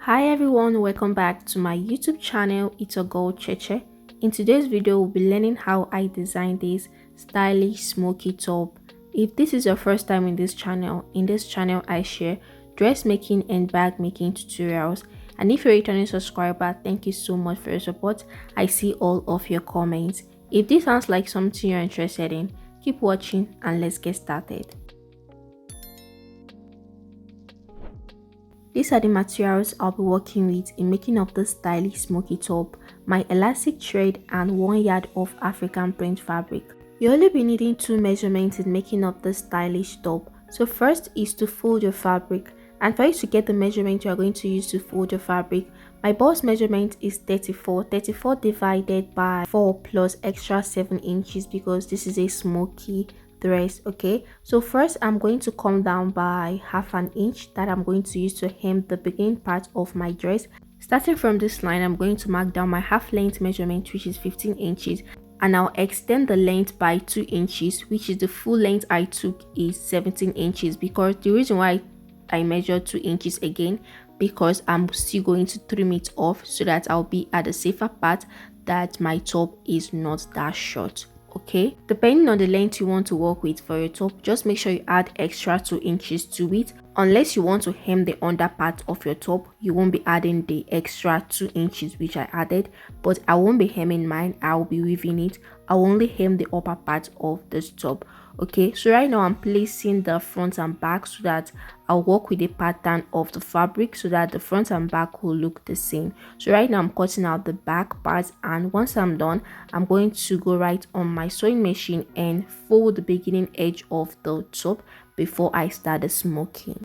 Hi everyone, welcome back to my YouTube channel. It's a girl Cheche. In today's video, we'll be learning how I designed this stylish smoky top. If this is your first time in this channel, I share dressmaking and bag making tutorials. And if you're a returning subscriber, thank you so much for your support. I see all of your comments. If this sounds like something you're interested in, keep watching and let's get started. These are the materials I'll be working with in making up this stylish smoky top: my elastic thread and 1 yard of African print fabric. You'll only be needing 2 measurements in making up this stylish top. So first is to fold your fabric, and for you to get the measurement you are going to use to fold your fabric, my bust measurement is 34 divided by 4 plus extra 7 inches because this is a smoky dress. Okay, so first I'm going to come down by half an inch that I'm going to use to hem the beginning part of my dress. Starting from this line, I'm going to mark down my half length measurement, which is 15 inches, and I'll extend the length by 2 inches, which is the full length I took is 17 inches. Because the reason why I measured 2 inches again, because I'm still going to trim it off so that I'll be at the safer part that my top is not that short. Okay, depending on the length you want to work with for your top, just make sure you add extra 2 inches to it. Unless you want to hem the under part of your top, you won't be adding the extra 2 inches which I added, but I won't be hemming mine. I will be weaving it. I will only hem the upper part of this top. Okay, so right now I'm placing the front and back so that I'll work with the pattern of the fabric so that the front and back will look the same. So right now I'm cutting out the back part, and once I'm done, I'm going to go right on my sewing machine and fold the beginning edge of the top before I start the smoking.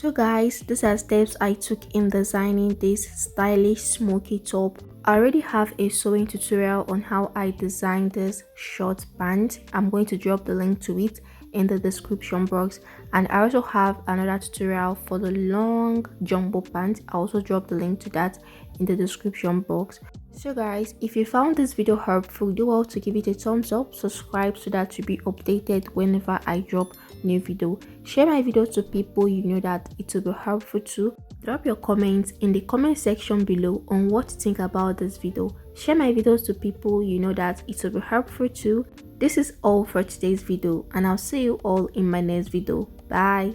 So guys, these are steps I took in designing this stylish smoky top. I already have a sewing tutorial on how I designed this short pant. I'm going to drop the link to it in the description box, and I also have another tutorial for the long jumbo pant. I also drop the link to that in the description box. So guys, if you found this video helpful, do well to give it a thumbs up, subscribe so that you'll be updated whenever I drop new video. Share my video to people you know that it will be helpful to. Drop your comments in the comment section below on what you think about this video. Share my videos to people you know that it will be helpful too. This is all for today's video, and I'll see you all in my next video. Bye.